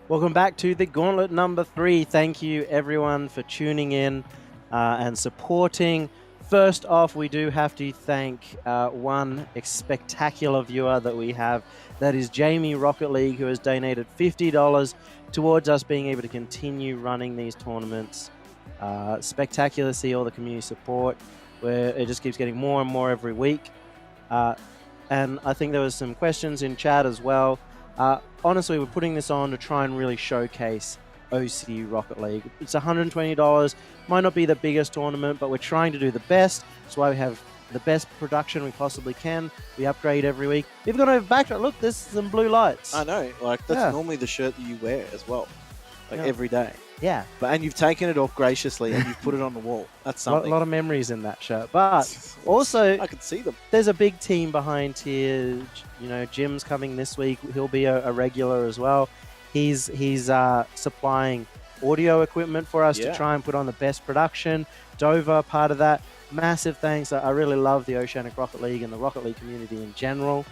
Welcome back to the Gauntlet number 3. Thank you, everyone, for tuning in and supporting. First off, we do have to thank one spectacular viewer that we have. That is Jamie Rocket League, who has donated $50 towards us being able to continue running these tournaments. Spectacular to see all the community support, where it just keeps getting more and more every week. And I think there was some questions in chat as well. Honestly, we're putting this on to try and really showcase OC Rocket League. It's $120. Might not be the biggest tournament, but we're trying to do the best. That's why we have the best production we possibly can. We upgrade every week. We've gone over back. Look, there's some blue lights. I know. That's normally the shirt that you wear as well. Every day. Yeah. And you've taken it off graciously and you've put it on the wall. That's something. A lot of memories in that shirt. But also, I can see them. There's a big team behind here. You know, Jim's coming this week. He'll be a regular as well. He's supplying audio equipment for us to try and put on the best production. Dover, part of that. Massive thanks. I really love the Oceanic Rocket League and the Rocket League community in general.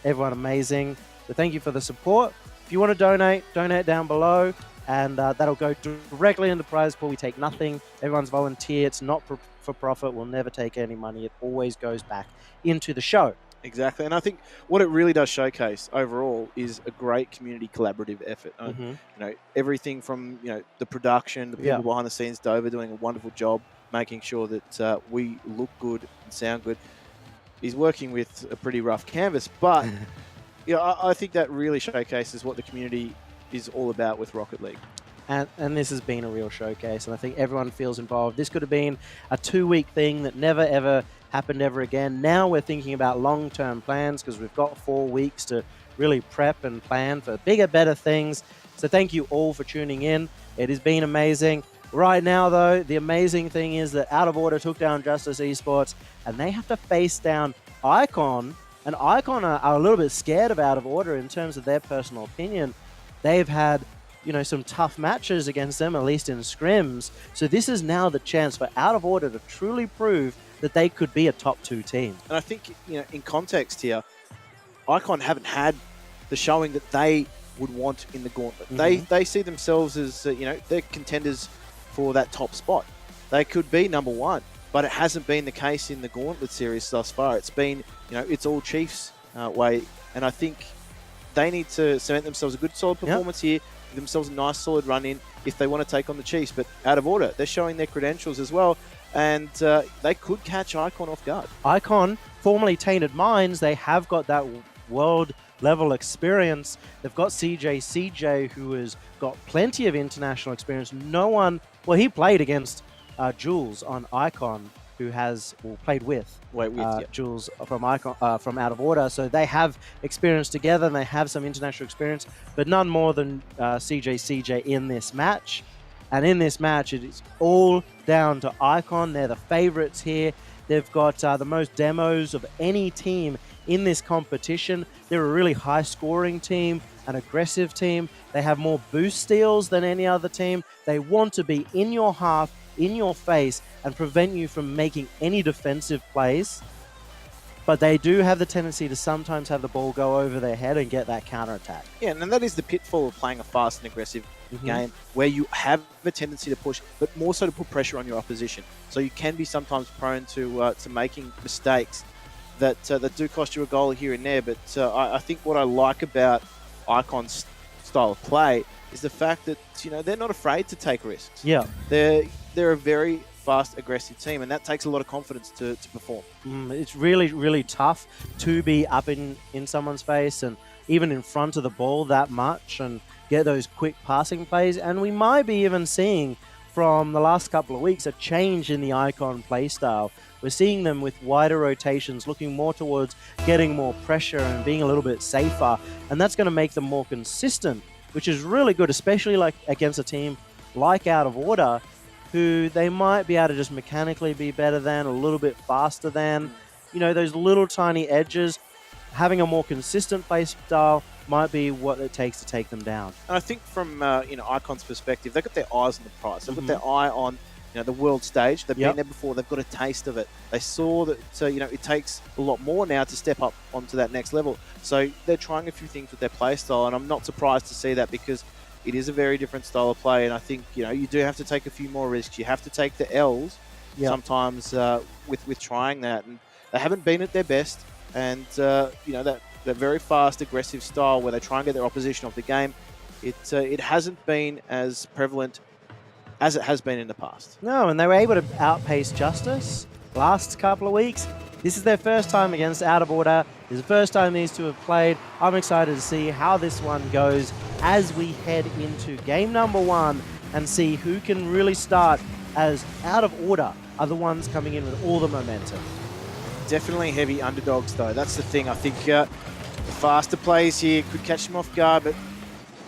Everyone amazing. So thank you for the support. If you want to donate down below. And that'll go directly into the prize pool. We take nothing. Everyone's volunteer. It's not for profit. We'll never take any money. It always goes back into the show. Exactly. And I think what it really does showcase overall is a great community collaborative effort. You know, everything from, the production, the people behind the scenes, Dover doing a wonderful job, making sure that we look good and sound good. He's working with a pretty rough canvas, but I think that really showcases what the community is all about with Rocket League. And this has been a real showcase, and I think everyone feels involved. This could have been a 2-week thing that never, ever happened ever again. Now we're thinking about long-term plans because we've got 4 weeks to really prep and plan for bigger, better things. So thank you all for tuning in. It has been amazing. Right now, though, the amazing thing is that Out of Order took down Justice Esports, and they have to face down Icon. And Icon are a little bit scared of Out of Order in terms of their personal opinion. They've had, some tough matches against them, at least in scrims. So this is now the chance for Out of Order to truly prove that they could be a top 2 team. And I think, in context here, Icon haven't had the showing that they would want in the Gauntlet. They see themselves as, they're contenders for that top spot. They could be number 1, but it hasn't been the case in the Gauntlet series thus far. It's been, it's all Chiefs way. And I think they need to cement themselves a good, solid performance here, give themselves a nice, solid run-in if they want to take on the Chiefs. But Out of Order, they're showing their credentials as well, and they could catch Icon off guard. Icon, formerly Tainted Minds, they have got that world-level experience. They've got CJ, who has got plenty of international experience. He played against Jules on Icon, who played with Jules from Icon, from Out of Order. So they have experience together and they have some international experience, but none more than CJ in this match. And in this match, it is all down to Icon. They're the favorites here. They've got the most demos of any team in this competition. They're a really high-scoring team, an aggressive team. They have more boost steals than any other team. They want to be in your half, in your face, and prevent you from making any defensive plays. But they do have the tendency to sometimes have the ball go over their head and get that counterattack. Yeah, and that is the pitfall of playing a fast and aggressive game, where you have a tendency to push, but more so to put pressure on your opposition. So you can be sometimes prone to making mistakes that do cost you a goal here and there. But I think what I like about Icon's style of play is the fact that they're not afraid to take risks. Yeah, they're a very fast, aggressive team, and that takes a lot of confidence to perform. It's really, really tough to be up in someone's face and even in front of the ball that much and get those quick passing plays. And we might be even seeing from the last couple of weeks a change in the Icon play style. We're seeing them with wider rotations, looking more towards getting more pressure and being a little bit safer, and that's going to make them more consistent, which is really good, especially like against a team like Out of Order, who they might be able to just mechanically be better than, a little bit faster than. Those little tiny edges, having a more consistent play style might be what it takes to take them down. And I think from Icon's perspective, they've got their eyes on the prize. They've got their eye on the world stage. They've been there before. They've got a taste of it. They saw that it takes a lot more now to step up onto that next level. So they're trying a few things with their play style, and I'm not surprised to see that because it is a very different style of play, and I think you do have to take a few more risks. You have to take the L's sometimes with trying that, and they haven't been at their best. And that very fast, aggressive style where they try and get their opposition off the game, it hasn't been as prevalent as it has been in the past. No, and they were able to outpace Justice last couple of weeks. This is their first time against Out of Order. This is the first time these two have played. I'm excited to see how this one goes as we head into game number 1 and see who can really start, as Out of Order are the ones coming in with all the momentum. Definitely heavy underdogs, though. That's the thing. I think the faster plays here could catch them off guard, but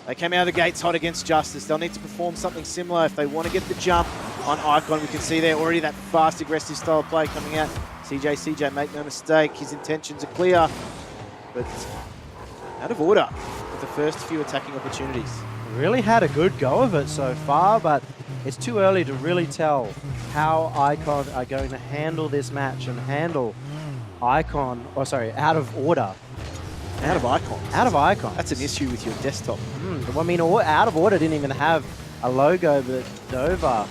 they came out of the gates hot against Justice. They'll need to perform something similar if they want to get the jump on Icon. We can see there already that fast, aggressive style of play coming out. CJ, make no mistake, his intentions are clear, but Out of Order with the first few attacking opportunities. Really had a good go of it so far, but it's too early to really tell how Icon are going to handle this match and handle Out of Order. Out of Icon. Out of Icon. That's an issue with your desktop. I mean, Out of Order didn't even have a logo, but Dover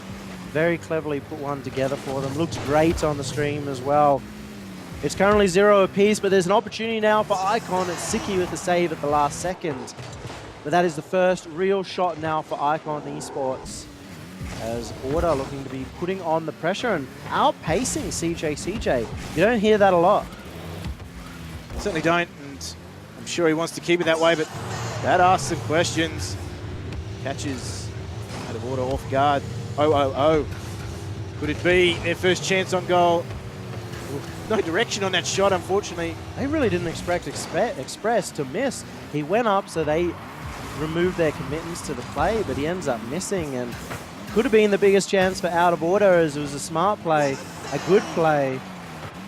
very cleverly put one together for them. Looks great on the stream as well. It's currently 0 apiece, but there's an opportunity now for Icon. It's Siki with the save at the last second. But that is the first real shot now for Icon Esports, as Order looking to be putting on the pressure and outpacing CJ. You don't hear that a lot. Certainly don't, and I'm sure he wants to keep it that way, but that asks some questions. Catches Out of Order off guard. Oh. Could it be their first chance on goal? No direction on that shot, unfortunately. They really didn't expect Express to miss. He went up, so they removed their commitments to the play, but he ends up missing, and could have been the biggest chance for Out of Order, as it was a smart play, a good play.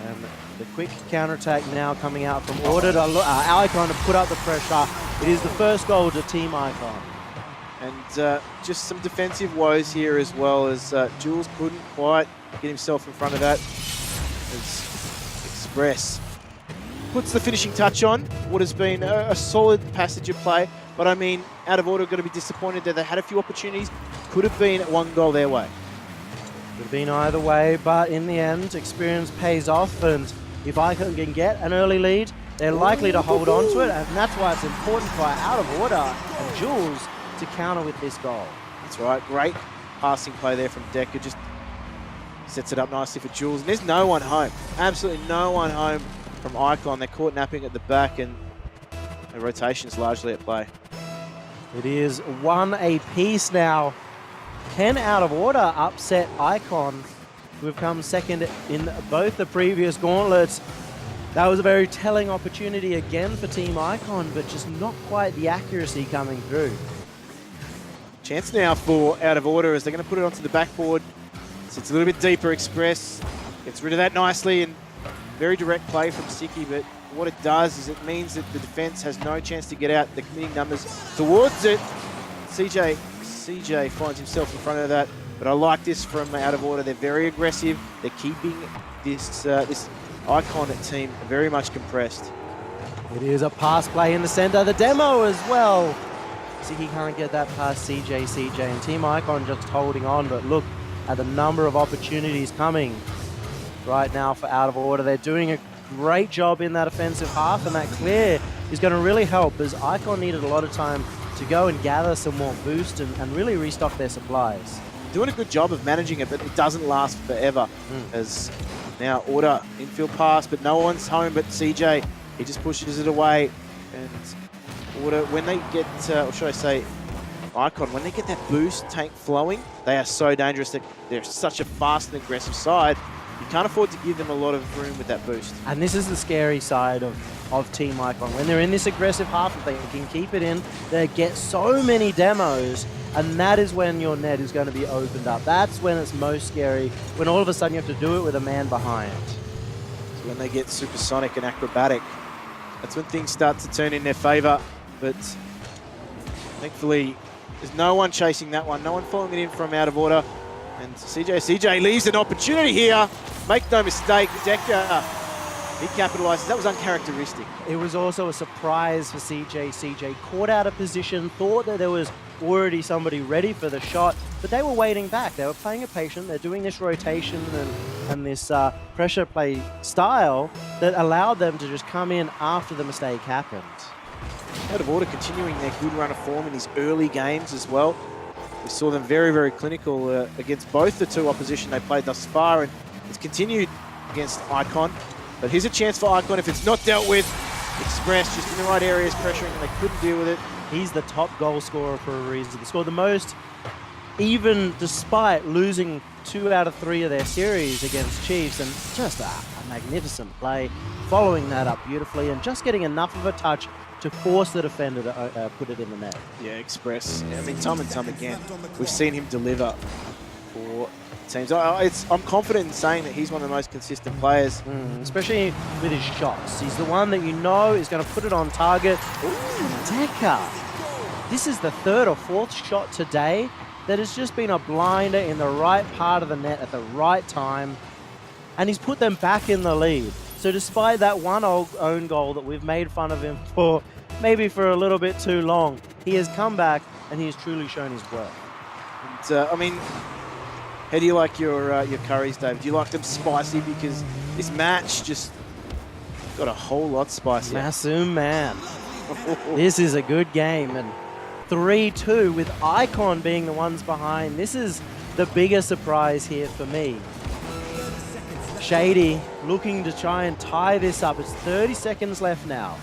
And the quick counterattack now coming out from Order to Icon to put up the pressure. It is the first goal to Team Icon. And just some defensive woes here, as well as Jules couldn't quite get himself in front of that, as Express puts the finishing touch on what has been a solid passage of play. But I mean, Out of Order are going to be disappointed that they had a few opportunities. Could have been 1 goal their way. Could have been either way, but in the end, experience pays off, and if Icon can get an early lead, they're likely to hold on to it, and that's why it's important for Out of Order and Jules to counter with this goal. That's right. Great passing play there from Decker. Just sets it up nicely for Jules. And there's no one home. Absolutely no one home from Icon. They're caught napping at the back, and the rotation's largely at play. It is 1 apiece now. Can Out of Order upset Icon, who have come second in both the previous gauntlets? That was a very telling opportunity again for Team Icon, but just not quite the accuracy coming through. Chance now for Out of Order, as they're going to put it onto the backboard. Sits a little bit deeper. Express gets rid of that nicely, and very direct play from Siki, but what it does is it means that the defense has no chance to get out. The committing numbers towards it. CJ finds himself in front of that, but I like this from Out of Order. They're very aggressive. They're keeping this Icon team very much compressed. It is a pass play in the center. The demo as well. Siki can't get that past CJ, and Team Icon just holding on, but look at the number of opportunities coming right now for Out of Order. They're doing a great job in that offensive half, and that clear is going to really help, as Icon needed a lot of time to go and gather some more boost and really restock their supplies. Doing a good job of managing it, but it doesn't last forever. As now Order infield pass, but no one's home but CJ. He just pushes it away, and Order, when they get, or should I say, Icon, when they get that boost tank flowing, they are so dangerous. They're such a fast and aggressive side. You can't afford to give them a lot of room with that boost. And this is the scary side of Team Icon. When they're in this aggressive half, if they can keep it in, they get so many demos, and that is when your net is going to be opened up. That's when it's most scary, when all of a sudden you have to do it with a man behind. So when they get supersonic and acrobatic, that's when things start to turn in their favor. But thankfully, there's no one chasing that one. No one following it in from Out of Order. And CJ leaves an opportunity here. Make no mistake, Decker He capitalises. That was uncharacteristic. It was also a surprise for CJ. CJ caught out of position, thought that there was already somebody ready for the shot, but they were waiting back. They were playing it patient. They're doing this rotation and this pressure play style that allowed them to just come in after the mistake happened. Out of order, continuing their good run of form in these early games as well. We saw them very, very clinical against both the two opposition they played thus far, and it's continued against Icon. But here's a chance for Icon if it's not dealt with. Express just in the right areas, pressuring, and they couldn't deal with it. He's the top goal scorer for a reason. They scored the most, even despite losing 2 out of 3 of their series against Chiefs, and just a magnificent play, following that up beautifully and just getting enough of a touch to force the defender to put it in the net. Yeah, Express. I mean, time and time again, we've seen him deliver for teams. I'm confident in saying that he's one of the most consistent players. Especially with his shots. He's the one that you know is going to put it on target. Decker. This is the 3rd or 4th shot today that has just been a blinder in the right part of the net at the right time. And he's put them back in the lead. So despite that one own goal that we've made fun of him for, maybe for a little bit too long, he has come back and he has truly shown his worth. And, I mean, how do you like your curries, Dave? Do you like them spicy? Because this match just got a whole lot spicier. Masoom man. This is a good game. And 3-2 with Icon being the ones behind. This is the bigger surprise here for me. Shady looking to try and tie this up. It's 30 seconds left now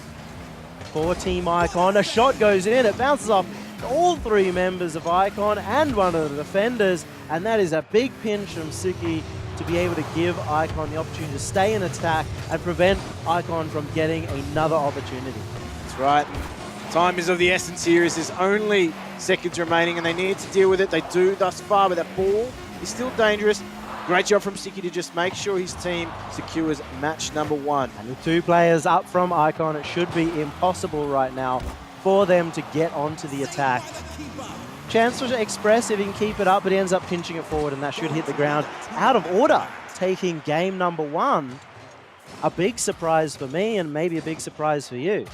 for Team Icon. A shot goes in. It bounces off all 3 members of Icon and one of the defenders. And that is a big pinch from Suki to be able to give Icon the opportunity to stay in attack and prevent Icon from getting another opportunity. That's right. Time is of the essence here as there's only seconds remaining and they need to deal with it. They do thus far, but that ball is still dangerous. Great job from Sticky to just make sure his team secures match number 1. And with 2 players up from Icon, it should be impossible right now for them to get onto the attack. Chance for Express if he can keep it up, but he ends up pinching it forward and that should hit the ground. Out of order, taking game number 1. A big surprise for me and maybe a big surprise for you.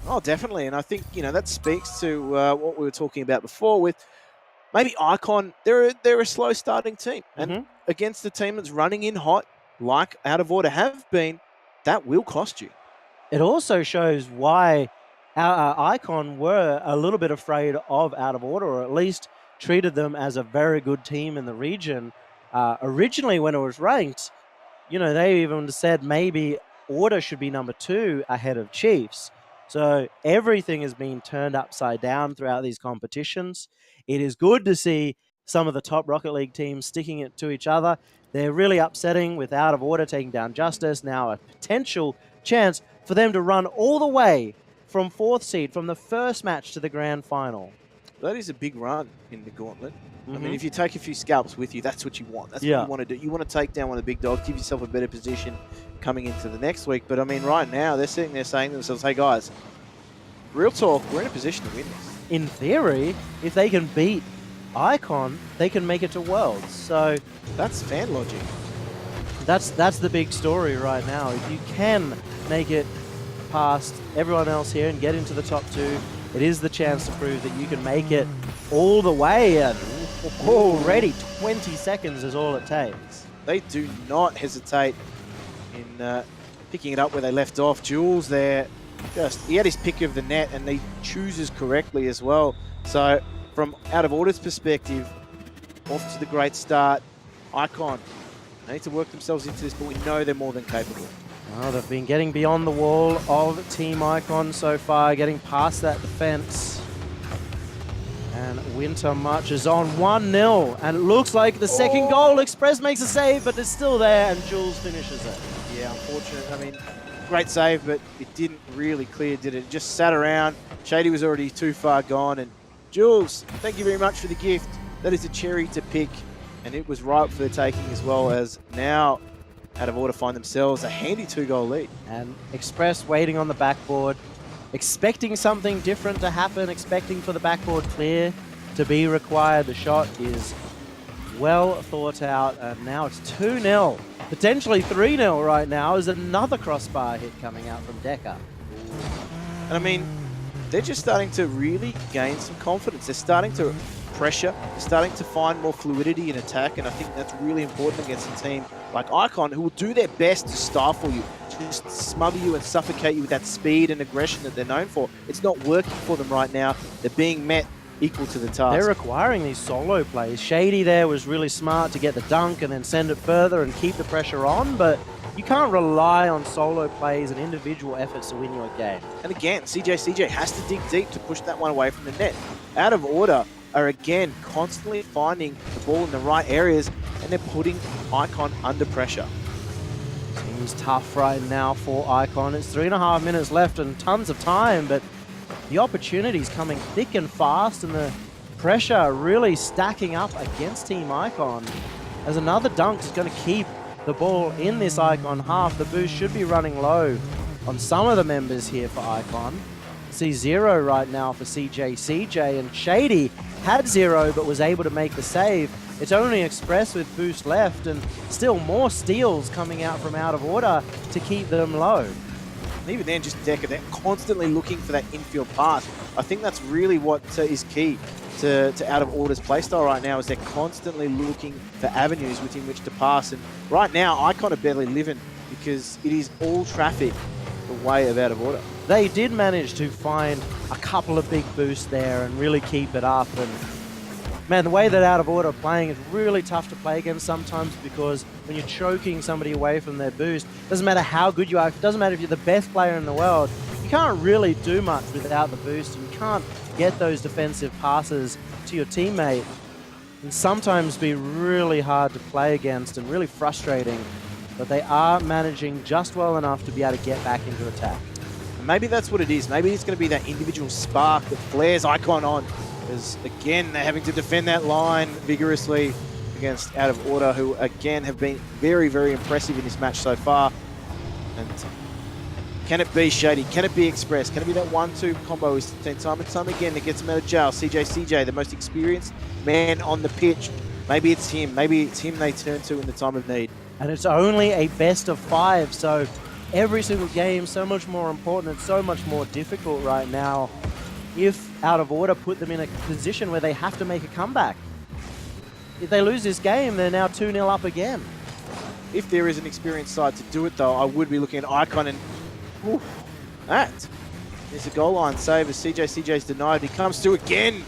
Oh, definitely. And I think, that speaks to what we were talking about before with maybe Icon. They're a slow starting team. And against a team that's running in hot, like Out of Order have been, that will cost you. It also shows why our Icon were a little bit afraid of Out of Order, or at least treated them as a very good team in the region. Originally, when it was ranked, they even said maybe Order should be number 2 ahead of Chiefs. So everything has been turned upside down throughout these competitions. It is good to see some of the top Rocket League teams sticking it to each other. They're really upsetting with Out of Order taking down Justice. Now a potential chance for them to run all the way from 4th seed, from the first match to the grand final. That is a big run in the Gauntlet. I mean, if you take a few scalps with you, that's what you want. That's what you want to do. You want to take down one of the big dogs, give yourself a better position coming into the next week. But, I mean, right now, they're sitting there saying to themselves, hey, guys, real talk, we're in a position to win this. In theory, if they can beat Icon, they can make it to Worlds. So that's fan logic. That's the big story right now. If you can make it past everyone else here and get into the top 2, it is the chance to prove that you can make it all the way. And already 20 seconds is all it takes. They do not hesitate in picking it up where they left off. Jules there, he had his pick of the net and he chooses correctly as well. So from Out of Order's perspective, off to the great start. Icon, they need to work themselves into this, but we know they're more than capable. Oh, they've been getting beyond the wall of Team Icon so far, getting past that defense. And Winter marches on 1-0, and it looks like the second goal. Express makes a save, but it's still there, and Jules finishes it. Yeah, unfortunate. I mean, great save, but it didn't really clear, did it? It just sat around. Shady was already too far gone, and Jules, thank you very much for the gift. That is a cherry to pick, and it was ripe for the taking as well, as now Out of Order find themselves a handy 2-goal lead. And Express waiting on the backboard, expecting something different to happen, expecting for the backboard clear to be required. The shot is well thought out, and now it's 2-0 Potentially 3-0 right now is another crossbar hit coming out from Deca. And I mean, they're just starting to really gain some confidence. They're starting to pressure, they're starting to find more fluidity in attack, and I think that's really important against a team like Icon, who will do their best to stifle you, to just smother you and suffocate you with that speed and aggression that they're known for. It's not working for them right now. They're being met equal to the task. They're requiring these solo plays. Shady there was really smart to get the dunk and then send it further and keep the pressure on, but you can't rely on solo plays and individual efforts to win you a game. And again, CJ has to dig deep to push that one away from the net. Out of Order are again constantly finding the ball in the right areas, and they're putting Icon under pressure. Seems tough right now for Icon. It's 3.5 minutes left and tons of time, but the opportunity's coming thick and fast, and the pressure really stacking up against Team Icon. As another dunk is going to keep the ball in this Icon half. The boost should be running low on some of the members here for Icon. See 0 right now for CJ, and Shady had 0 but was able to make the save. It's only Express with boost left, and still more steals coming out from Out of Order to keep them low. And even then, just Deca, they're constantly looking for that infield pass. I think that's really what is key to Out of Order's playstyle right now, is they're constantly looking for avenues within which to pass. And right now, Icon are barely living because it is all traffic the way of Out of Order. They did manage to find a couple of big boosts there and really keep it up. And man, the way that Out of Order are playing is really tough to play against sometimes, because when you're choking somebody away from their boost, doesn't matter how good you are, it doesn't matter if you're the best player in the world, you can't really do much without the boost, and you can't get those defensive passes to your teammate, and sometimes be really hard to play against and really frustrating. But they are managing just well enough to be able to get back into attack. And maybe that's what it is. Maybe it's going to be that individual spark that flares Icon on. Because, again, they're having to defend that line vigorously against Out of Order, who, again, have been very, very impressive in this match so far. And can it be Shady? Can it be Express? Can it be that 1-2 combo we've seen time and time again that gets him out of jail? CJ, the most experienced man on the pitch. Maybe it's him. Maybe it's him they turn to in the time of need. And it's only a best of 5, so every single game so much more important and so much more difficult right now. If Out of Order put them in a position where they have to make a comeback. If they lose this game, they're now 2-0 up again. If there is an experienced side to do it, though, I would be looking at Icon, and that is a goal line save as CJ's denied. He comes to again.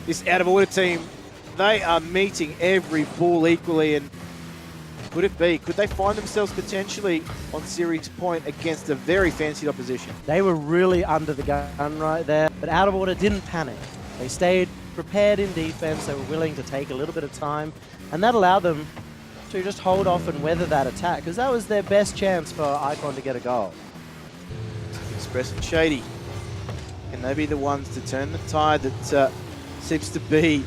This Out of Order team, they are meeting every ball equally, and could it be? Could they find themselves potentially on series point against a very fancied opposition? They were really under the gun right there, but Out of Order didn't panic. They stayed prepared in defense. They were willing to take a little bit of time, and that allowed them to just hold off and weather that attack, because that was their best chance for Icon to get a goal. Express and Shady, can they be the ones to turn the tide that seems to be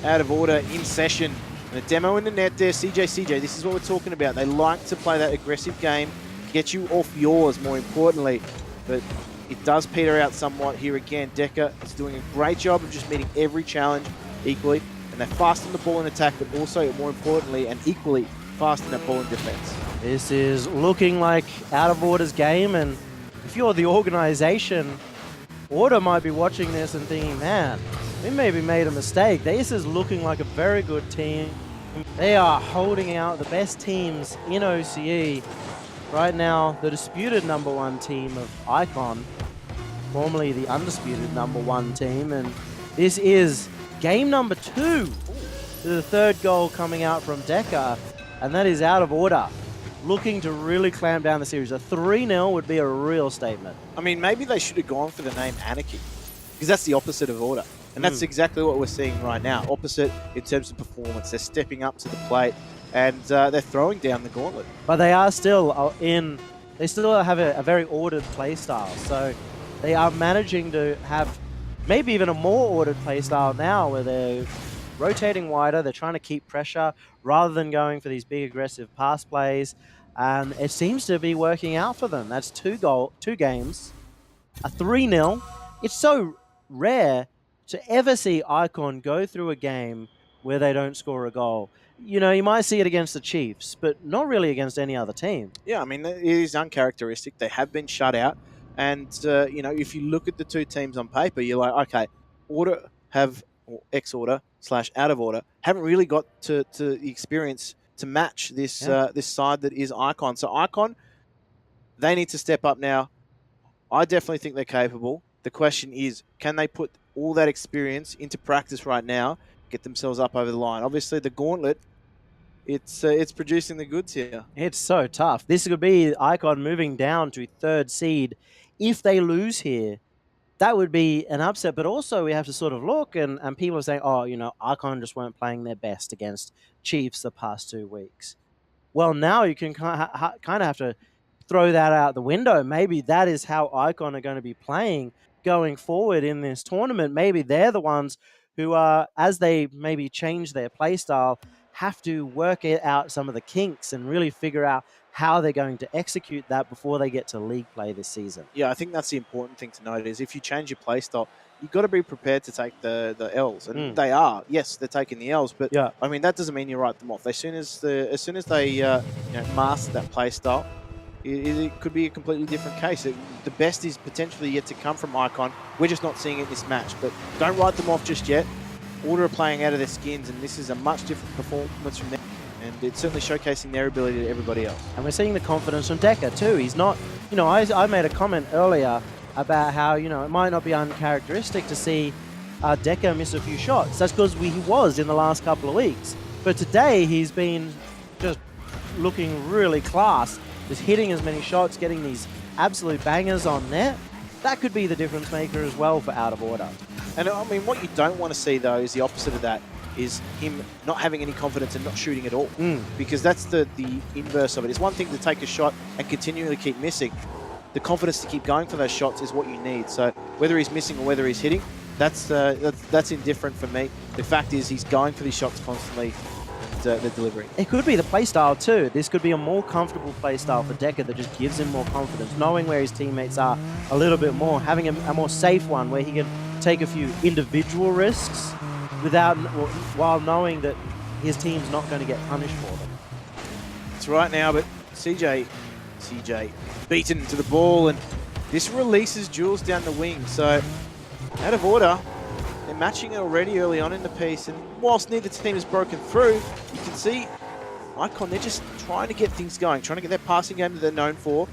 Out of Order in session? And a demo in the net there, CJ, this is what we're talking about. They like to play that aggressive game, get you off yours, more importantly. But it does peter out somewhat here again. Deca is doing a great job of just meeting every challenge equally. And they're fast on the ball in attack, but also, more importantly and equally, fast in that ball in defense. This is looking like Out of Order's game, and if you're the organization, Order might be watching this and thinking, man, we maybe made a mistake. This is looking like a very good team. They are holding out the best teams in OCE. Right now, the disputed #1 team of Icon, formerly the undisputed #1 team, and this is game number 2. The third goal coming out from Deca, and that is Out of Order, looking to really clamp down the series. A 3-0 would be a real statement. I mean, maybe they should have gone for the name Anarchy, because that's the opposite of Order. And that's exactly what we're seeing right now. Opposite in terms of performance. They're stepping up to the plate, and they're throwing down the gauntlet. But they are still they still have a very ordered play style. So they are managing to have maybe even a more ordered play style now, where they're rotating wider. They're trying to keep pressure rather than going for these big aggressive pass plays. And it seems to be working out for them. That's 2 games, a 3-0. It's so rare to ever see Icon go through a game where they don't score a goal. You know, you might see it against the Chiefs, but not really against any other team. Yeah, I mean, it is uncharacteristic. They have been shut out. And, if you look at the two teams on paper, you're like, okay, order have, or X order / out of order, haven't really got to the experience to match this Yeah. this side that is Icon. So Icon, they need to step up now. I definitely think they're capable. The question is, can they put all that experience into practice right now, get themselves up over the line? Obviously, the Gauntlet, it's producing the goods here. It's so tough. This could be Icon moving down to third seed. If they lose here, that would be an upset. But also, we have to sort of look, and people are saying, oh, Icon just weren't playing their best against Chiefs the past 2 weeks. Well, now you can kind of have to throw that out the window. Maybe that is how Icon are going to be playing going forward in this tournament. Maybe they're the ones who are, as they maybe change their play style, have to work it out some of the kinks and really figure out how they're going to execute that before they get to league play this season. Yeah, I think that's the important thing to note is if you change your play style, you've got to be prepared to take the L's, and they are. Yes, they're taking the L's, but Yeah. I mean that doesn't mean you write them off. As soon as they master that play style, it could be a completely different case. The best is potentially yet to come from Icon. We're just not seeing it in this match, but don't write them off just yet. Order are playing out of their skins, and this is a much different performance from them. And it's certainly showcasing their ability to everybody else. And we're seeing the confidence from Decker too. He's not, I made a comment earlier about how, it might not be uncharacteristic to see Decker miss a few shots. That's because he was in the last couple of weeks. But today he's been just looking really class, just hitting as many shots, getting these absolute bangers on net. That could be the difference maker as well for Out of Order. And I mean, what you don't want to see though is the opposite of that. Is him not having any confidence and not shooting at all. Because that's the inverse of it. It's one thing to take a shot and continually keep missing. The confidence to keep going for those shots is what you need. So whether he's missing or whether he's hitting, that's indifferent for me. The fact is he's going for these shots constantly and they're delivering. It could be the play style too. This could be a more comfortable play style for Decker that just gives him more confidence, knowing where his teammates are a little bit more, having a more safe one where he can take a few individual risks while knowing that his team's not going to get punished for them. It's right now, but CJ beaten to the ball, and this releases Jules down the wing. So Out of Order, they're matching it already early on in the piece, and whilst neither team has broken through, you can see Icon, they're just trying to get things going, trying to get their passing game that they're known for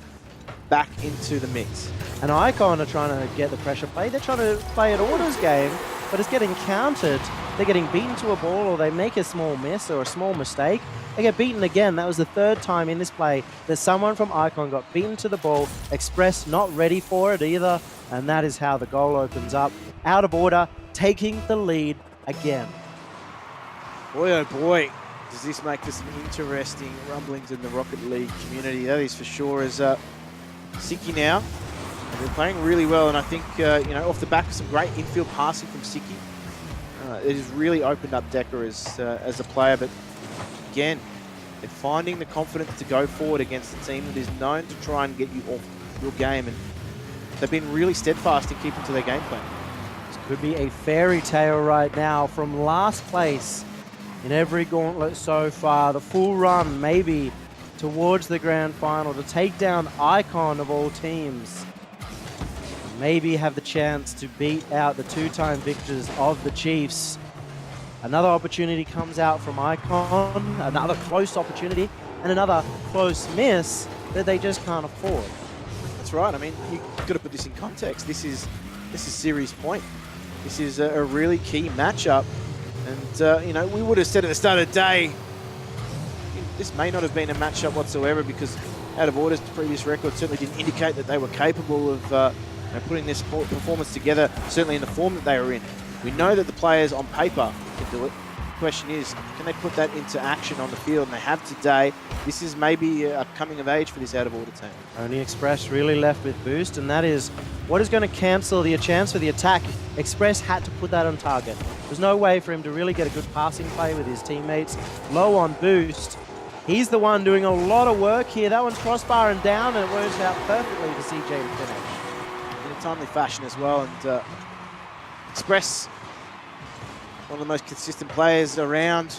back into the mix. And Icon are trying to get the pressure play. They're trying to play an Order's game, but it's getting countered. They're getting beaten to a ball, or they make a small miss or a small mistake. They get beaten again. That was the third time in this play that someone from Icon got beaten to the ball. Express not ready for it either, and that is how the goal opens up. Out of Order taking the lead again. Boy, oh boy, does this make for some interesting rumblings in the Rocket League community. That is for sure. As Siki now, they're playing really well, and I think off the back of some great infield passing from Siki, it has really opened up Decker as a player. But again, they're finding the confidence to go forward against a team that is known to try and get you off your game, and they've been really steadfast in keeping to their game plan. This could be a fairy tale right now from last place in every gauntlet so far. The full run maybe towards the grand final to take down Icon of all teams. Maybe have the chance to beat out the two-time victors of the Chiefs. Another opportunity comes out from Icon, another close opportunity, and another close miss that they just can't afford. That's right. I mean, you've got to put this in context. This is series point. This is a really key matchup. And, we would have said at the start of the day, this may not have been a matchup whatsoever because Out of Order's previous record certainly didn't indicate that they were capable of putting this performance together, certainly in the form that they were in. We know that the players on paper can do it. The question is, can they put that into action on the field? And they have today. This is maybe a coming of age for this Out of Order team. Only Express really left with boost, and that is what is going to cancel the chance for the attack. Express had to put that on target. There's no way for him to really get a good passing play with his teammates. Low on boost. He's the one doing a lot of work here. That one's crossbar and down, and it works out perfectly for CJ to finish. In a timely fashion as well, and Express one of the most consistent players around.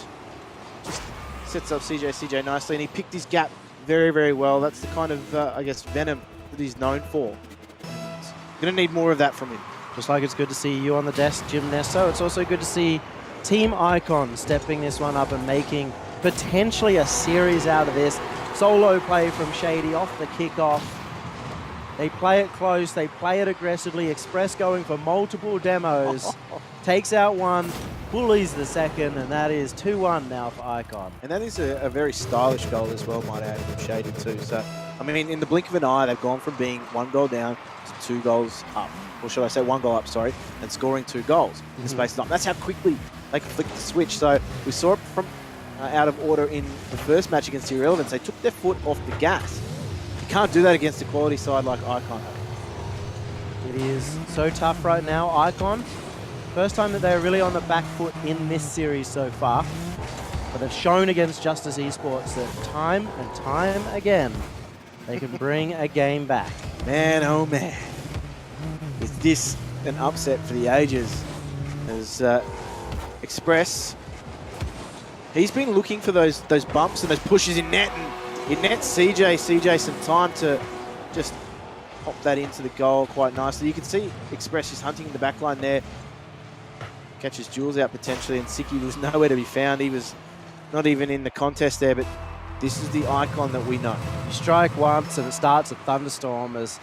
Just sets up CJ nicely, and he picked his gap very, very well. That's the kind of, I guess, venom that he's known for. Going to need more of that from him. Just like it's good to see you on the desk, Jim Nesso, it's also good to see Team Icon stepping this one up and making potentially a series out of this. Solo play from Shady off the kickoff. They play it close, they play it aggressively. Express going for multiple demos. Takes out one, bullies the second, and that is 2-1 now for Icon. And that is a very stylish goal as well, might add, from Shady too. So, I mean, in the blink of an eye, they've gone from being 1 goal down to 2 goals up. Or should I say 1 goal up, sorry, and scoring 2 goals in the space of time. That's how quickly they can flick the switch. So we saw it from out of order in the first match against Irrelevance. They took their foot off the gas. You can't do that against a quality side like Icon. It is so tough right now. Icon, first time that they're really on the back foot in this series so far. But they've shown against Justice Esports that time and time again, they can bring a game back. Man, oh man. Is this an upset for the ages? As Express, he's been looking for those bumps and those pushes in net, and it nets CJ some time to just pop that into the goal quite nicely. You can see Express is hunting in the back line there. Catches Jules out potentially, and Siki was nowhere to be found. He was not even in the contest there, but this is the Icon that we know. You strike once and it starts a thunderstorm as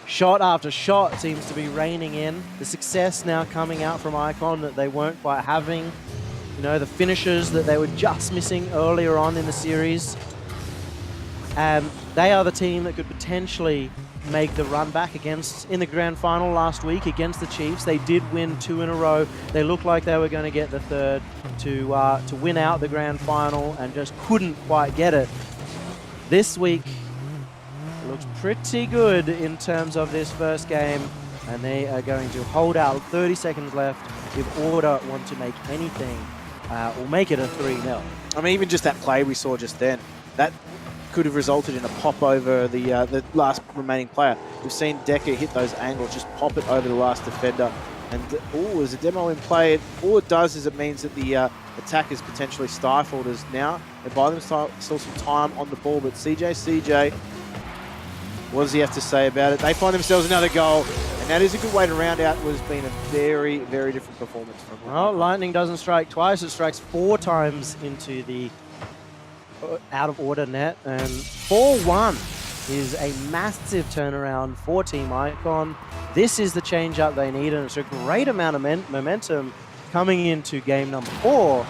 shot after shot seems to be raining in. The success now coming out from Icon that they weren't quite having. You know, the finishes that they were just missing earlier on in the series. And they are the team that could potentially make the run back against in the grand final last week against the Chiefs. They did win 2 in a row. They looked like they were going to get the third to win out the grand final and just couldn't quite get it. This week, it looks pretty good in terms of this first game, and they are going to hold out 30 seconds left if Order want to make anything or make it a 3-0. I mean, even just that play we saw just then, that could have resulted in a pop over the last remaining player. We've seen Decker hit those angles, just pop it over the last defender. And, there's a demo in play. All it does is it means that the attack is potentially stifled, as now they buy themselves some time on the ball. But CJ, what does he have to say about it? They find themselves another goal, and that is a good way to round out what has been a very, very different performance from them. Well, Lightning doesn't strike twice. It strikes 4 times into the out-of-order net, and 4-1 is a massive turnaround for Team Icon. This is the change-up they need, and it's a great amount of momentum coming into game number 4.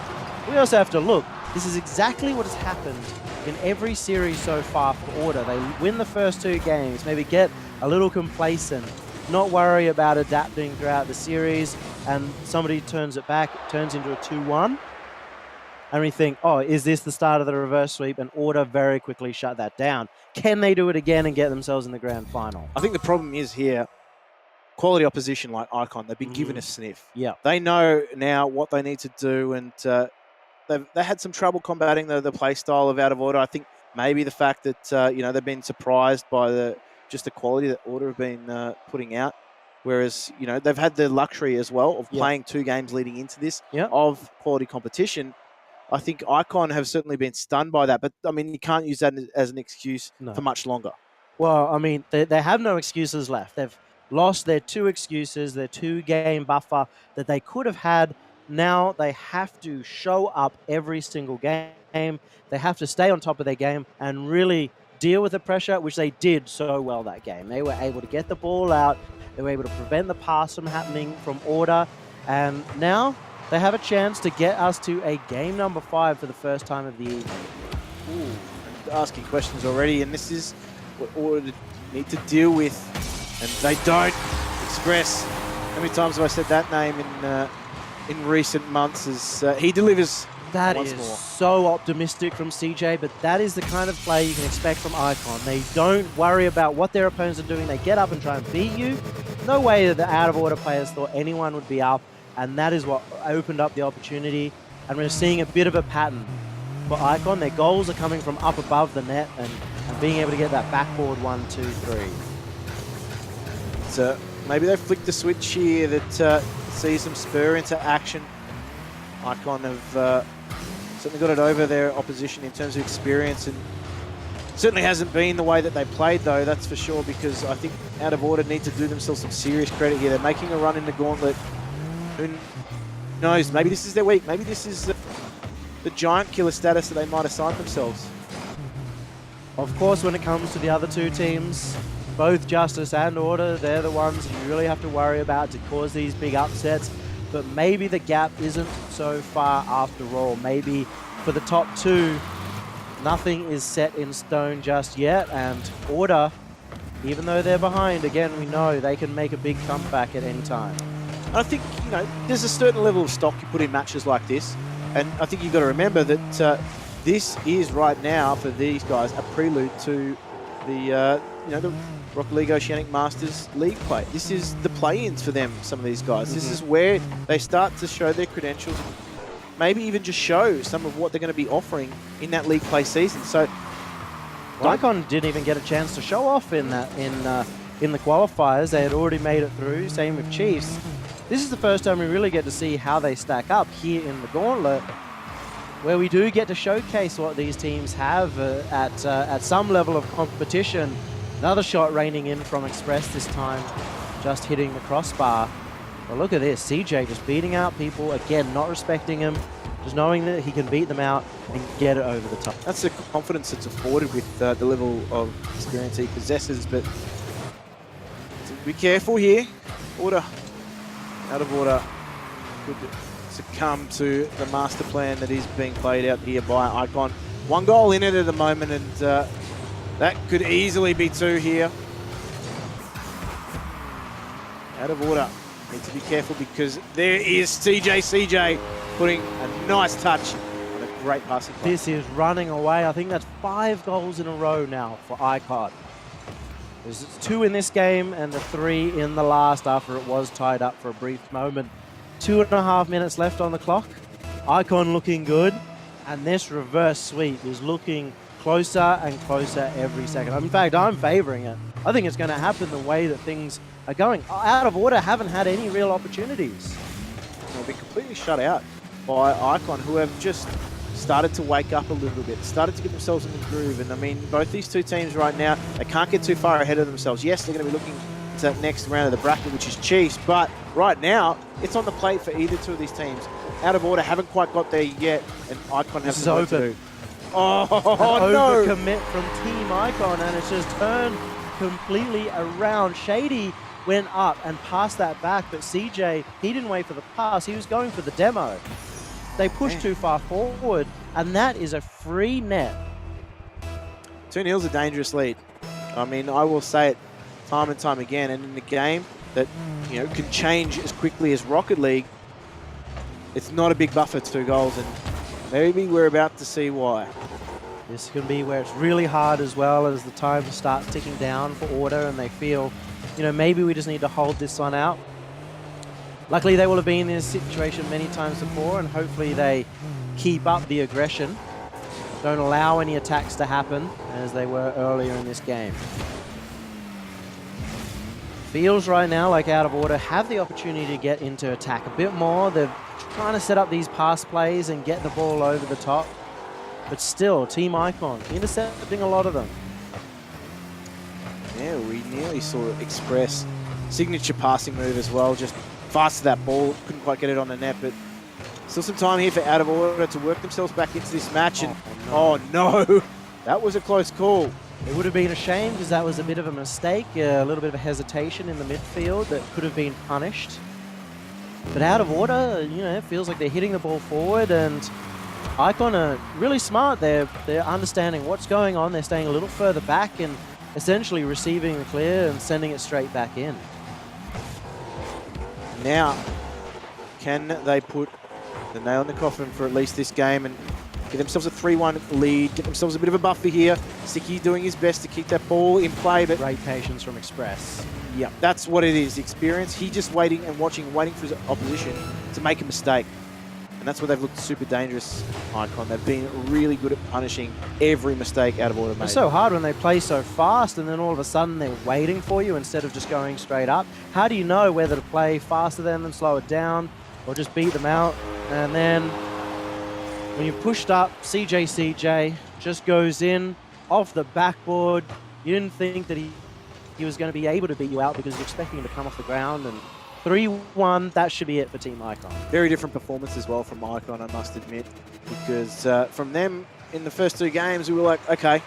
We also have to look. This is exactly what has happened in every series so far for Order. They win the first 2 games, maybe get a little complacent, not worry about adapting throughout the series, and somebody turns it back, it turns into a 2-1. And we think, oh, is this the start of the reverse sweep? And Order very quickly shut that down. Can they do it again and get themselves in the grand final? I think the problem is here, quality opposition like Icon, they've been given a sniff. Yeah. They know now what they need to do, and they had some trouble combating the play style of Out of Order. I think maybe the fact that they've been surprised by just the quality that Order have been putting out. Whereas, they've had the luxury as well of playing 2 games leading into this of quality competition. I think Icon have certainly been stunned by that, but I mean, you can't use that as an excuse for much longer. Well, I mean, they have no excuses left. They've lost their 2 excuses, their 2-game buffer that they could have had. Now they have to show up every single game. They have to stay on top of their game and really deal with the pressure, which they did so well that game. They were able to get the ball out. They were able to prevent the pass from happening from Order. And now they have a chance to get us to a game number 5 for the first time of the evening. Asking questions already, and this is what Order need to deal with, and they don't. Express. How many times have I said that name in recent months? As he delivers. That once is more. so optimistic from CJ, but that is the kind of play you can expect from Icon. They don't worry about what their opponents are doing. They get up and try and beat you. No way that the out-of-order players thought anyone would be up, and that is what opened up the opportunity. And we're seeing a bit of a pattern for Icon. Their goals are coming from up above the net and being able to get that backboard 1, 2, 3. So maybe they flick the switch here that sees them spur into action. Icon have certainly got it over their opposition in terms of experience, and certainly hasn't been the way that they played, though, that's for sure, because I think Out of Order need to do themselves some serious credit here. They're making a run in the Gauntlet. Who knows? Maybe this is their week. Maybe this is the giant killer status that they might assign themselves. Of course, when it comes to the other two teams, both Justice and Order, they're the ones you really have to worry about to cause these big upsets. But maybe the gap isn't so far after all. Maybe for the top two, nothing is set in stone just yet. And Order, even though they're behind, again, we know they can make a big comeback at any time. I think, you know, there's a certain level of stock you put in matches like this. And I think you've got to remember that this is right now, for these guys, a prelude to the, the Rocket League Oceanic Masters League play. This is the play-ins for them, some of these guys. This is where they start to show their credentials, maybe even just show some of what they're going to be offering in that league play season. So, Icon didn't even get a chance to show off in that in the qualifiers. They had already made it through. Same with Chiefs. This is the first time we really get to see how they stack up here in the Gauntlet, where we do get to showcase what these teams have at some level of competition. Another shot raining in from Express this time, just hitting the crossbar. But look at this, CJ just beating out people, again, not respecting him, just knowing that he can beat them out and get it over the top. That's the confidence that's afforded with the level of experience he possesses, but be careful here. Order, Out of Order, could succumb to the master plan that is being played out here by Icon. One goal in it at the moment, and that could easily be two here. Out of Order need to be careful, because there is CJ putting a nice touch on a great passing play. This is running away. I think that's 5 goals in a row now for Icon. There's 2 in this game and the 3 in the last after it was tied up for a brief moment. 2.5 minutes left on the clock. Icon looking good, and this reverse sweep is looking closer and closer every second. In fact, I'm favoring it. I think it's going to happen the way that things are going. Out of Order haven't had any real opportunities. They'll be completely shut out by Icon, who have just started to wake up a little bit, started to get themselves in the groove. And I mean, both these two teams right now, they can't get too far ahead of themselves. Yes, they're going to be looking to that next round of the bracket, which is Chiefs, but right now, it's on the plate for either two of these teams. Out of Order haven't quite got there yet, and Icon has some work to do. Oh, no! Overcommit from Team Icon, and it's just turned completely around. Shady went up and passed that back, but CJ, he didn't wait for the pass. He was going for the demo. They pushed too far forward, and that is a free net. 2-0's a dangerous lead. I mean, I will say it time and time again, and in a game that, you know, can change as quickly as Rocket League, it's not a big buffer, 2 goals, and maybe we're about to see why. This can be where it's really hard as well, as the time starts ticking down for Order, and they feel, you know, maybe we just need to hold this one out. Luckily, they will have been in this situation many times before, and hopefully they keep up the aggression. Don't allow any attacks to happen, as they were earlier in this game. Feels right now like Out of Order have the opportunity to get into attack a bit more. They're trying to set up these pass plays and get the ball over the top. But still, Team Icon intercepting a lot of them. Yeah, we nearly saw Express signature passing move as well, just fast to that ball, couldn't quite get it on the net, but still some time here for Out of Order to work themselves back into this match. And oh no, that was a close call. It would have been a shame, because that was a bit of a mistake, a little bit of a hesitation in the midfield that could have been punished. But Out of Order, you know, it feels like they're hitting the ball forward, and Icon are really smart. They're understanding what's going on. They're staying a little further back and essentially receiving the clear and sending it straight back in. Now, can they put the nail in the coffin for at least this game and get themselves a 3-1 lead, get themselves a bit of a buffer here? Sticky doing his best to keep that ball in play, but great patience from Express. Yeah, that's what it is, experience. He just waiting and watching, waiting for his opposition to make a mistake. And that's where they've looked super dangerous, Icon. They've been really good at punishing every mistake Out of Order made. It's so hard when they play so fast, and then all of a sudden they're waiting for you instead of just going straight up. How do you know whether to play faster than them, slow it down, or just beat them out And then when you pushed up, CJ just goes in off the backboard. You didn't think that he was going to be able to beat you out because you're expecting him to come off the ground. And 3-1, that should be it for Team Icon. Very different performance as well from Icon, I must admit, because from them in the first 2 games, we were like, okay,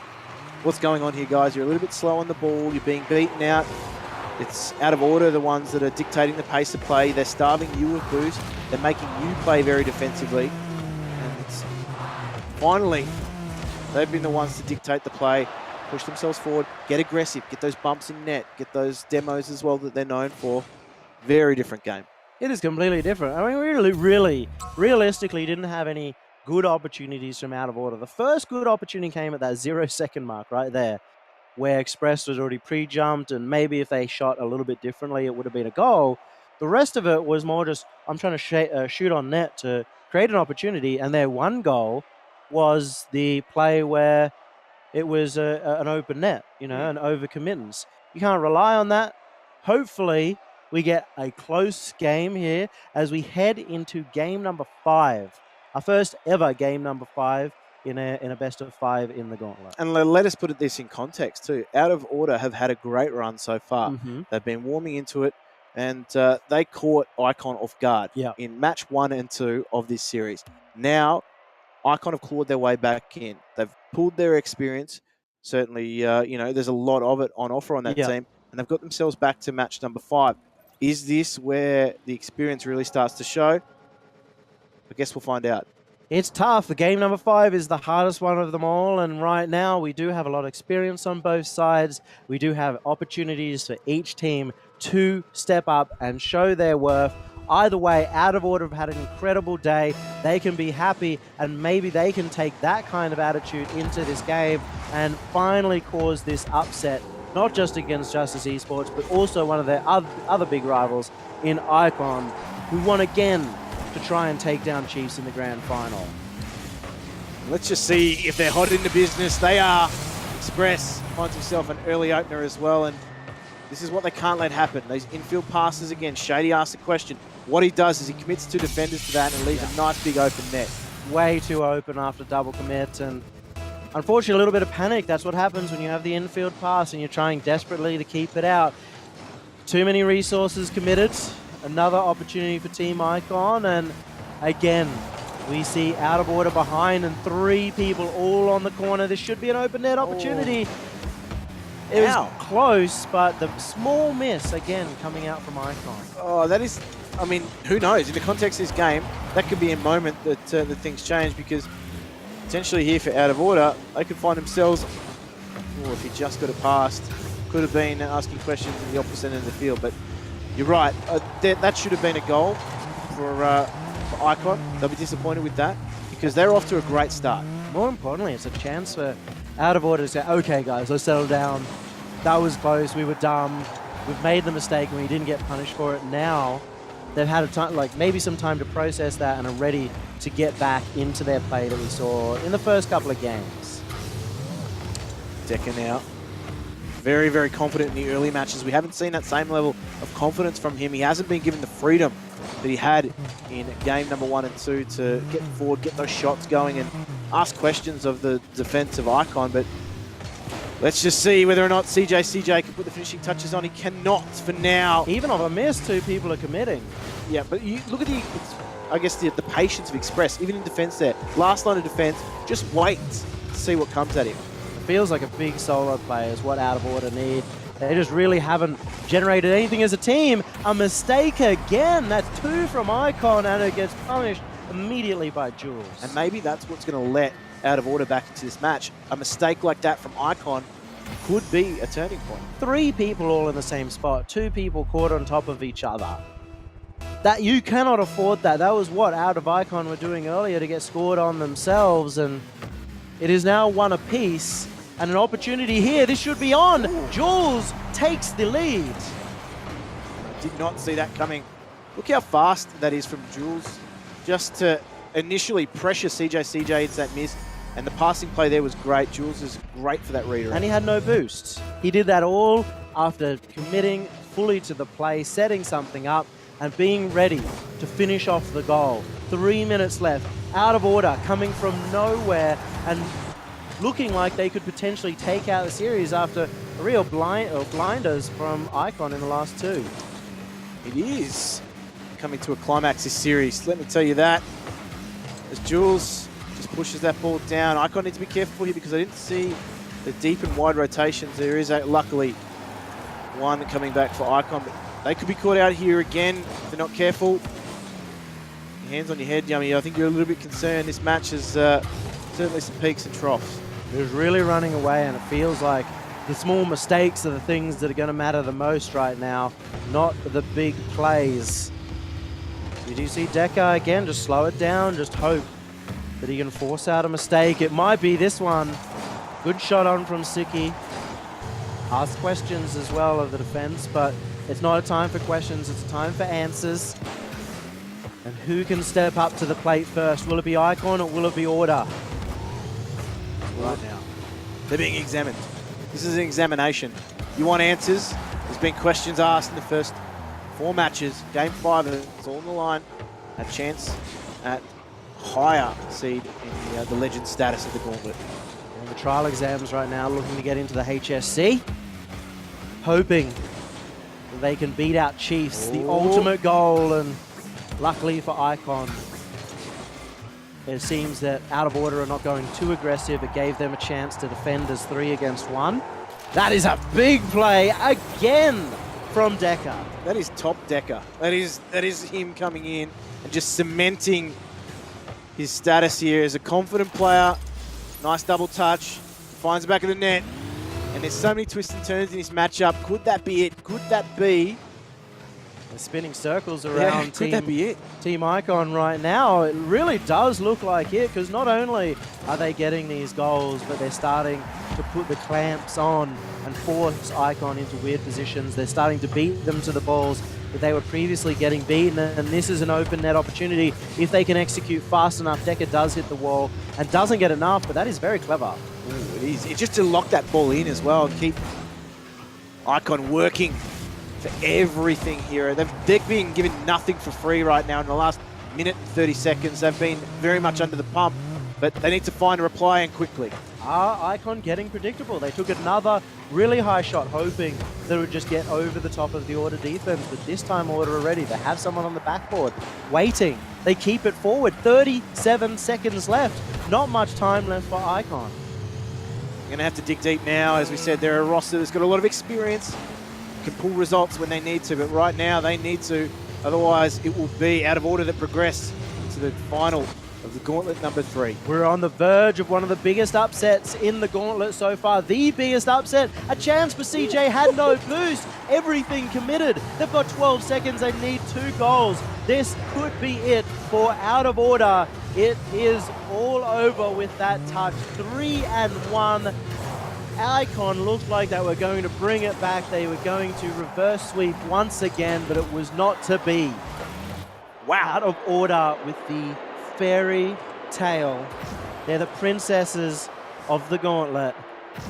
what's going on here, guys? You're a little bit slow on the ball. You're being beaten out. It's out of order, the ones that are dictating the pace of play. They're starving you with boost. They're making you play very defensively. And it's finally, they've been the ones to dictate the play, push themselves forward, get aggressive, get those bumps in net, get those demos as well that they're known for. Very different game. It is completely different. I mean, realistically didn't have any good opportunities from out of order. The first good opportunity came at that 0-second mark right there, where Express was already pre-jumped, and maybe if they shot a little bit differently, it would have been a goal. The rest of it was more just, I'm trying to shoot on net to create an opportunity, and their one goal was the play where it was an open net, an overcommittance. You can't rely on that. Hopefully, we get a close game here as we head into game number 5. Our first ever game number 5 in a best of 5 in the Gauntlet. And let us put this in context too. Out of Order have had a great run so far. They've been warming into it, and they caught Icon off guard in match 1 and 2 of this series. Now, Icon have clawed their way back in. They've pulled their experience. Certainly, there's a lot of it on offer on that team, and they've got themselves back to match number 5. Is this where the experience really starts to show? I guess we'll find out. It's tough. The game number 5 is the hardest one of them all, and right now we do have a lot of experience on both sides. We do have opportunities for each team to step up and show their worth. Either way, Out of Order have had an incredible day. They can be happy, and maybe they can take that kind of attitude into this game and finally cause this upset, not just against Justice Esports, but also one of their other big rivals in Icon, who won again to try and take down Chiefs in the grand final. Let's just see if they're hot into business. They are. Express finds himself an early opener as well, and this is what they can't let happen. These infield passes again. Shady asks a question. What he does is he commits 2 defenders to that and leaves a nice big open net. Way too open after double commit, and unfortunately a little bit of panic. That's what happens when you have the infield pass and you're trying desperately to keep it out. Too many resources committed. Another opportunity for Team Icon, and again, we see Out of Order behind and 3 people all on the corner. This should be an open net opportunity. It was close, but the small miss, again, coming out from Icon. Oh, that is, I mean, who knows? In the context of this game, that could be a moment that things change, because potentially here for Out of Order, they could find themselves, if he just got it past, could have been asking questions in the opposite end of the field. But you're right, that should have been a goal for Icon. They'll be disappointed with that because they're off to a great start. More importantly, it's a chance for Out of Order to say, okay, guys, let's settle down. That was close. We were dumb. We've made the mistake and we didn't get punished for it. Now they've had a time, maybe some time to process that and are ready to get back into their play that we saw in the first couple of games. Decker now. Very, very confident in the early matches. We haven't seen that same level of confidence from him. He hasn't been given the freedom that he had in game number 1 and 2 to get forward, get those shots going and ask questions of the defensive Icon. But let's just see whether or not CJ can put the finishing touches on. He cannot for now. Even off a miss, 2 people are committing. Yeah, but you look at the patience of Express, even in defense there. Last line of defense, just wait to see what comes at him. Feels like a big solo play is what Out of Order need. They just really haven't generated anything as a team. A mistake again. That's 2 from Icon, and it gets punished immediately by Jules. And maybe that's what's going to let Out of Order back into this match. A mistake like that from Icon could be a turning point. 3 people all in the same spot. 2 people caught on top of each other. That you cannot afford that. That was what Out of Icon were doing earlier to get scored on themselves, and it is now 1 apiece. And an opportunity here. This should be on. Ooh. Jules takes the lead. Did not see that coming. Look how fast that is from Jules. Just to initially pressure CJ into that miss. And the passing play there was great. Jules is great for that reader. And he had no boost. He did that all after committing fully to the play, setting something up, and being ready to finish off the goal. 3 minutes left. Out of order, coming from nowhere and looking like they could potentially take out the series after a real blinders from Icon in the last two. It is coming to a climax this series, let me tell you that. As Jules just pushes that ball down. Icon needs to be careful here because I didn't see the deep and wide rotations. There is, luckily, one coming back for Icon, but they could be caught out here again if they're not careful. Your hands on your head, Yummy. I think you're a little bit concerned. This match has certainly some peaks and troughs. It was really running away, and it feels like the small mistakes are the things that are going to matter the most right now, not the big plays. You do see Deca again, just slow it down, just hope that he can force out a mistake. It might be this one. Good shot on from Suki. Ask questions as well of the defense, but it's not a time for questions, it's a time for answers. And who can step up to the plate first? Will it be Icon or will it be Order? Right now, they're being examined. This is an examination. You want answers? There's been questions asked in the first 4 matches. Game 5, it's all on the line. A chance at higher seed in the legend status of the Gauntlet. And the trial exams right now, looking to get into the HSC, hoping that they can beat out Chiefs, the ultimate goal, and luckily for Icon, it seems that Out of Order are not going too aggressive. It gave them a chance to defend as 3 against 1. That is a big play again from Deca. That is top Deca. That is him coming in and just cementing his status here as a confident player. Nice double touch. Finds the back of the net. And there's so many twists and turns in this matchup. Could that be it? Could that be? They're spinning circles around could that be it? Team Icon right now. It really does look like it, because not only are they getting these goals, but they're starting to put the clamps on and force Icon into weird positions. They're starting to beat them to the balls that they were previously getting beaten, and this is an open net opportunity. If they can execute fast enough, Deca does hit the wall and doesn't get enough, but that is very clever. Ooh, it is. It's just to lock that ball in as well and keep Icon working for everything here. They're being given nothing for free right now in the last minute and 30 seconds. They've been very much under the pump, but they need to find a reply and quickly. Are Icon getting predictable? They took another really high shot, hoping that it would just get over the top of the Order defense, but this time Order are ready. They have someone on the backboard waiting. They keep it forward. 37 seconds left. Not much time left for Icon. They're going to have to dig deep now. As we said, they're a roster that's got a lot of experience, can pull results when they need to, but right now they need to. Otherwise, it will be Out of Order that progress to the final of the Gauntlet number 3. We're on the verge of one of the biggest upsets in the Gauntlet so far. The biggest upset. A chance for CJ, had no boost. Everything committed. They've got 12 seconds. They need 2 goals. This could be it for Out of Order. It is all over with that touch. 3-1. Icon looked like they were going to bring it back. They were going to reverse sweep once again, but it was not to be. Wow. Out of Order with the fairy tale. They're the princesses of the Gauntlet,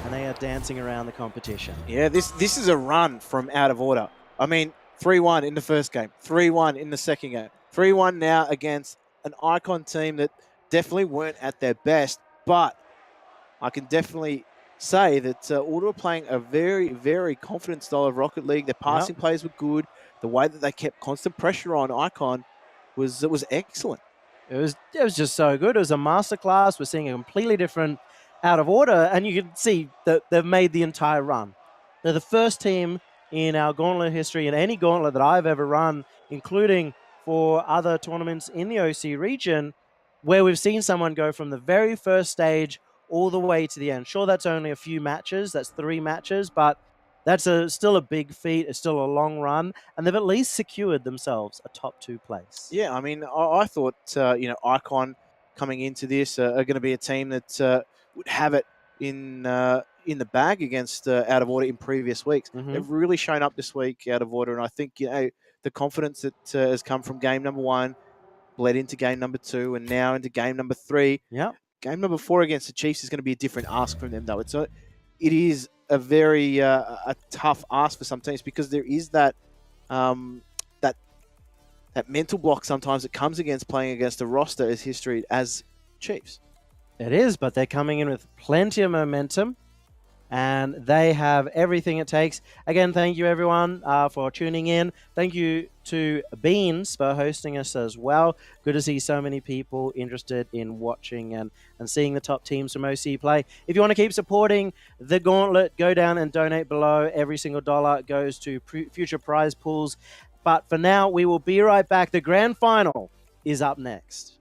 and they are dancing around the competition. Yeah, this is a run from Out of Order. I mean, 3-1 in the first game, 3-1 in the second game, 3-1 now against an Icon team that definitely weren't at their best, but I can definitely say that Order were playing a very, very confident style of Rocket League. Their passing plays were good. The way that they kept constant pressure on Icon was excellent. It was just so good. It was a masterclass. We're seeing a completely different Out of Order, and you can see that they've made the entire run. They're the first team in our Gauntlet history, in any Gauntlet that I've ever run, including for other tournaments in the OC region, where we've seen someone go from the very first stage all the way to the end. Sure, that's only a few matches. That's 3 matches, but that's still a big feat. It's still a long run, and they've at least secured themselves a top 2 place. Yeah, I mean, I thought, Icon coming into this are going to be a team that would have it in the bag against Out of Order in previous weeks. Mm-hmm. They've really shown up this week, Out of Order, and I think, the confidence that has come from game number 1 bled into game number 2 and now into game number 3. Yeah. Game number 4 against the Chiefs is going to be a different ask from them, though. It is a very a tough ask for some teams because there is that that mental block sometimes it comes against playing against a roster as historied as Chiefs. It is, but they're coming in with plenty of momentum, and they have everything it takes. Again, thank you everyone for tuning in. Thank you to Beans for hosting us as well. Good to see so many people interested in watching and seeing the top teams from OC play. If you want to keep supporting the Gauntlet, go down and donate below. Every single dollar goes to future prize pools. But for now, we will be right back. The grand final is up next.